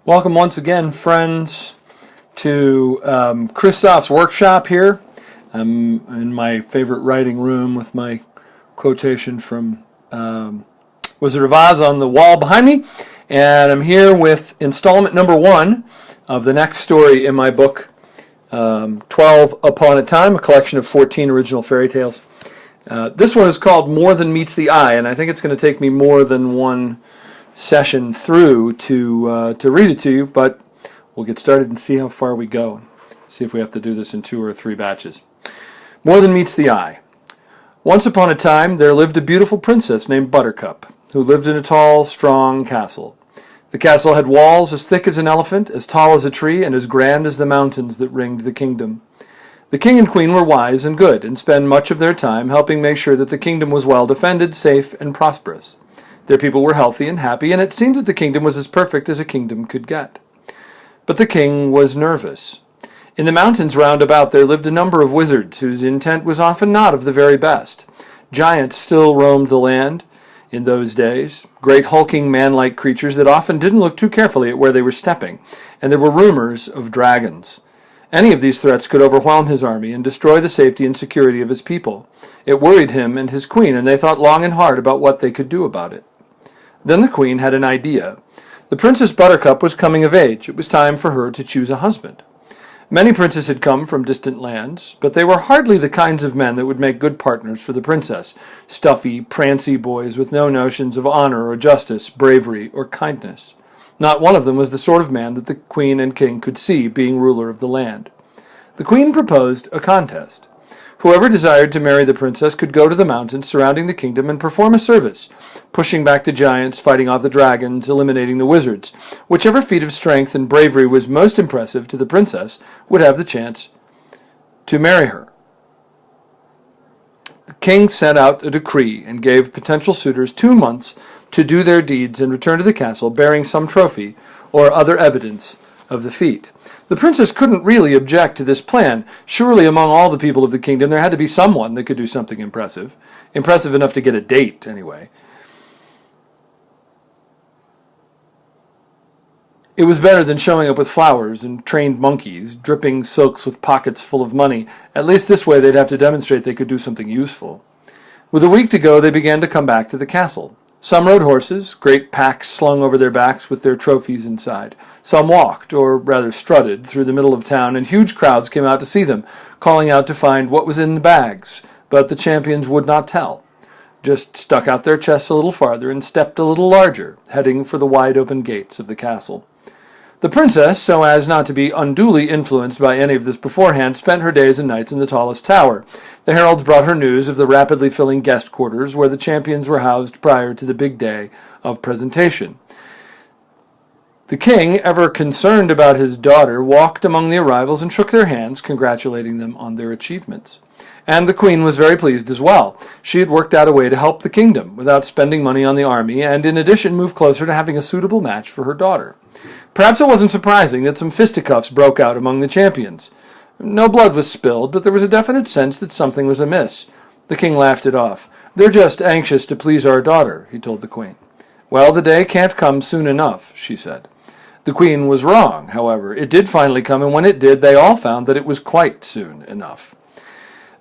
Welcome once again, friends, to Christoph's workshop here. I'm in my favorite writing room with my quotation from Wizard of Oz on the wall behind me, and I'm here with installment number 1 of the next story in my book, 12 Upon a Time, a collection of 14 original fairy tales. This one is called More Than Meets the Eye, and I think it's going to take me more than one session through to read it to you, but we'll get started and see how far we go. See if we have to do this in 2 or 3 batches. More Than Meets the Eye. Once upon a time, there lived a beautiful princess named Buttercup, who lived in a tall, strong castle. The castle had walls as thick as an elephant, as tall as a tree, and as grand as the mountains that ringed the kingdom. The king and queen were wise and good, and spent much of their time helping make sure that the kingdom was well defended, safe, and prosperous. Their people were healthy and happy, and it seemed that the kingdom was as perfect as a kingdom could get. But the king was nervous. In the mountains round about there lived a number of wizards whose intent was often not of the very best. Giants still roamed the land in those days, great hulking man-like creatures that often didn't look too carefully at where they were stepping, and there were rumors of dragons. Any of these threats could overwhelm his army and destroy the safety and security of his people. It worried him and his queen, and they thought long and hard about what they could do about it. Then the queen had an idea. The Princess Buttercup was coming of age. It was time for her to choose a husband. Many princes had come from distant lands, but they were hardly the kinds of men that would make good partners for the princess. Stuffy, prancy boys with no notions of honor or justice, bravery or kindness. Not one of them was the sort of man that the queen and king could see being ruler of the land. The queen proposed a contest. Whoever desired to marry the princess could go to the mountains surrounding the kingdom and perform a service, pushing back the giants, fighting off the dragons, eliminating the wizards. Whichever feat of strength and bravery was most impressive to the princess would have the chance to marry her. The king sent out a decree and gave potential suitors 2 months to do their deeds and return to the castle bearing some trophy or other evidence of the feat. The princess couldn't really object to this plan. Surely among all the people of the kingdom there had to be someone that could do something impressive. Impressive enough to get a date, anyway. It was better than showing up with flowers and trained monkeys, dripping silks with pockets full of money. At least this way they'd have to demonstrate they could do something useful. With a week to go, they began to come back to the castle. Some rode horses, great packs slung over their backs with their trophies inside. Some walked, or rather strutted, through the middle of town, and huge crowds came out to see them, calling out to find what was in the bags, but the champions would not tell. Just stuck out their chests a little farther and stepped a little larger, heading for the wide-open gates of the castle. The princess, so as not to be unduly influenced by any of this beforehand, spent her days and nights in the tallest tower. The heralds brought her news of the rapidly filling guest quarters where the champions were housed prior to the big day of presentation. The king, ever concerned about his daughter, walked among the arrivals and shook their hands, congratulating them on their achievements. And the queen was very pleased as well. She had worked out a way to help the kingdom without spending money on the army, and in addition moved closer to having a suitable match for her daughter. Perhaps it wasn't surprising that some fisticuffs broke out among the champions. No blood was spilled, but there was a definite sense that something was amiss. The king laughed it off. "They're just anxious to please our daughter," he told the queen. "Well, the day can't come soon enough," she said. The queen was wrong, however. It did finally come, and when it did, they all found that it was quite soon enough.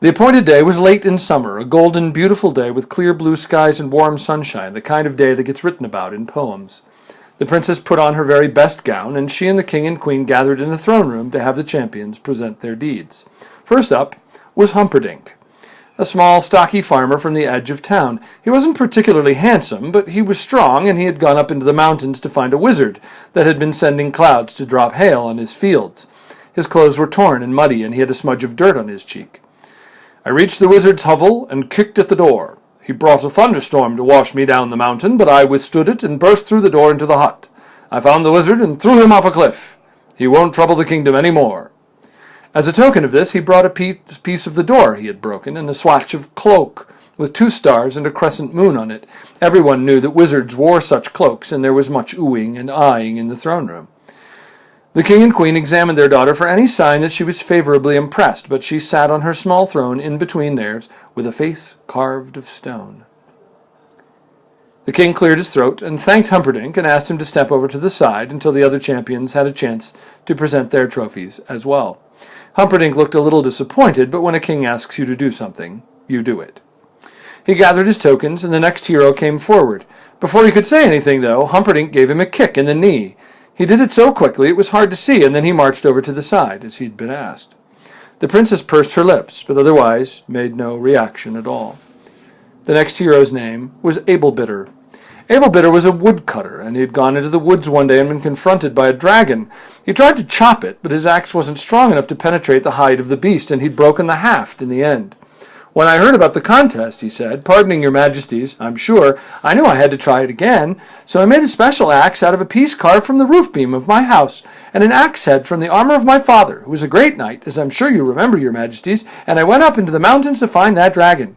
The appointed day was late in summer, a golden, beautiful day with clear blue skies and warm sunshine, the kind of day that gets written about in poems. The princess put on her very best gown, and she and the king and queen gathered in the throne room to have the champions present their deeds. First up was Humperdinck, a small, stocky farmer from the edge of town. He wasn't particularly handsome, but he was strong, and he had gone up into the mountains to find a wizard that had been sending clouds to drop hail on his fields. His clothes were torn and muddy, and he had a smudge of dirt on his cheek. "I reached the wizard's hovel and kicked at the door. He brought a thunderstorm to wash me down the mountain, but I withstood it and burst through the door into the hut. I found the wizard and threw him off a cliff. He won't trouble the kingdom any more." As a token of this, he brought a piece of the door he had broken and a swatch of cloak with 2 stars and a crescent moon on it. Everyone knew that wizards wore such cloaks, and there was much oohing and eyeing in the throne room. The king and queen examined their daughter for any sign that she was favorably impressed, but she sat on her small throne in between theirs with a face carved of stone. The king cleared his throat and thanked Humperdinck and asked him to step over to the side until the other champions had a chance to present their trophies as well. Humperdinck looked a little disappointed, but when a king asks you to do something, you do it. He gathered his tokens, and the next hero came forward. Before he could say anything, though, Humperdinck gave him a kick in the knee. He did it so quickly it was hard to see, and then he marched over to the side, as he'd been asked. The princess pursed her lips, but otherwise made no reaction at all. The next hero's name was Abelbitter. Abelbitter was a woodcutter, and he had gone into the woods one day and been confronted by a dragon. He tried to chop it, but his axe wasn't strong enough to penetrate the hide of the beast, and he'd broken the haft in the end. "When I heard about the contest," he said, "pardoning your majesties, I'm sure, I knew I had to try it again, so I made a special axe out of a piece carved from the roof beam of my house, and an axe head from the armor of my father, who was a great knight, as I'm sure you remember, your majesties, and I went up into the mountains to find that dragon.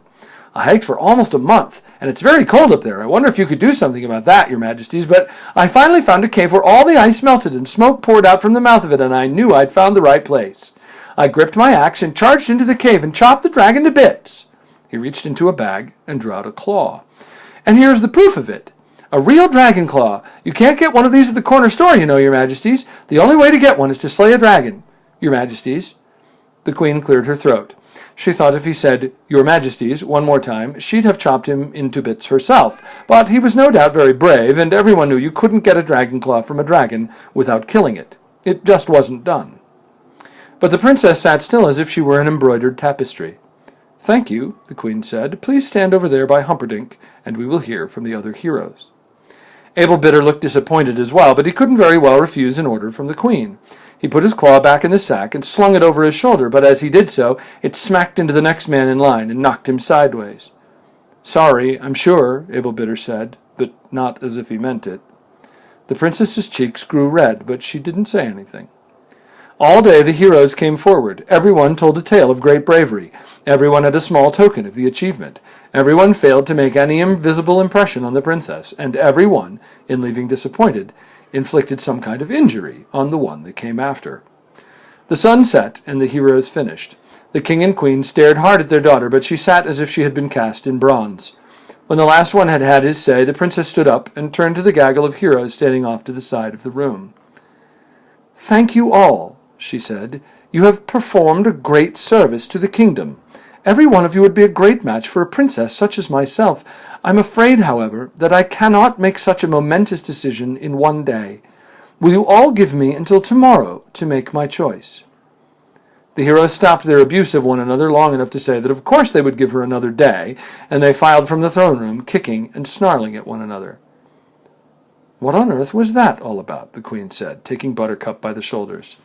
I hiked for almost a month, and it's very cold up there. I wonder if you could do something about that, your majesties, but I finally found a cave where all the ice melted and smoke poured out from the mouth of it, and I knew I'd found the right place. I gripped my axe and charged into the cave and chopped the dragon to bits." He reached into a bag and drew out a claw. "And here's the proof of it. A real dragon claw. You can't get one of these at the corner store, you know, your majesties. The only way to get one is to slay a dragon, your majesties." The queen cleared her throat. She thought if he said, "Your majesties," one more time, she'd have chopped him into bits herself. But he was no doubt very brave, and everyone knew you couldn't get a dragon claw from a dragon without killing it. It just wasn't done. But the princess sat still as if she were an embroidered tapestry. "Thank you," the queen said. "Please stand over there by Humperdinck, and we will hear from the other heroes." Abelbitter looked disappointed as well, but he couldn't very well refuse an order from the queen. He put his claw back in the sack and slung it over his shoulder, but as he did so, it smacked into the next man in line and knocked him sideways. "Sorry, I'm sure," Abelbitter said, but not as if he meant it. The princess's cheeks grew red, but she didn't say anything. All day the heroes came forward. Everyone told a tale of great bravery. Everyone had a small token of the achievement. Everyone failed to make any invisible impression on the princess, and everyone, in leaving disappointed, inflicted some kind of injury on the one that came after. The sun set, and the heroes finished. The king and queen stared hard at their daughter, but she sat as if she had been cast in bronze. When the last one had had his say, the princess stood up and turned to the gaggle of heroes standing off to the side of the room. "Thank you all," she said. "You have performed a great service to the kingdom. Every one of you would be a great match for a princess such as myself. I'm afraid, however, that I cannot make such a momentous decision in one day. Will you all give me until tomorrow to make my choice?" The heroes stopped their abuse of one another long enough to say that of course they would give her another day, and they filed from the throne room, kicking and snarling at one another. "What on earth was that all about?" the queen said, taking Buttercup by the shoulders.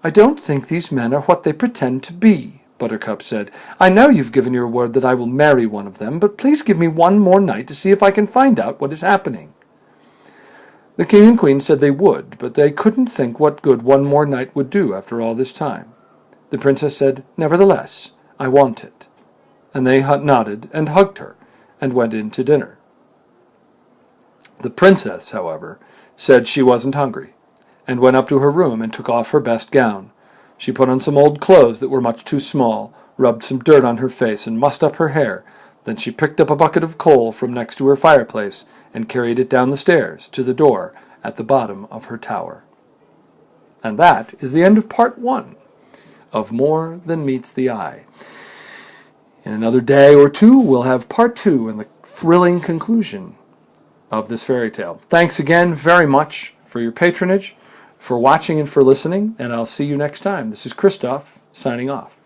"I don't think these men are what they pretend to be," Buttercup said. "I know you've given your word that I will marry one of them, but please give me one more night to see if I can find out what is happening." The king and queen said they would, but they couldn't think what good one more night would do after all this time. The princess said, "Nevertheless, I want it." And they nodded and hugged her and went in to dinner. The princess, however, said she wasn't hungry, and went up to her room and took off her best gown. She put on some old clothes that were much too small, rubbed some dirt on her face, and mussed up her hair. Then she picked up a bucket of coal from next to her fireplace and carried it down the stairs to the door at the bottom of her tower. And that is the end of part 1 of More Than Meets the Eye. In another day or two, we'll have part 2 and the thrilling conclusion of this fairy tale. Thanks again very much for your patronage, for watching and for listening, and I'll see you next time. This is Christoph, signing off.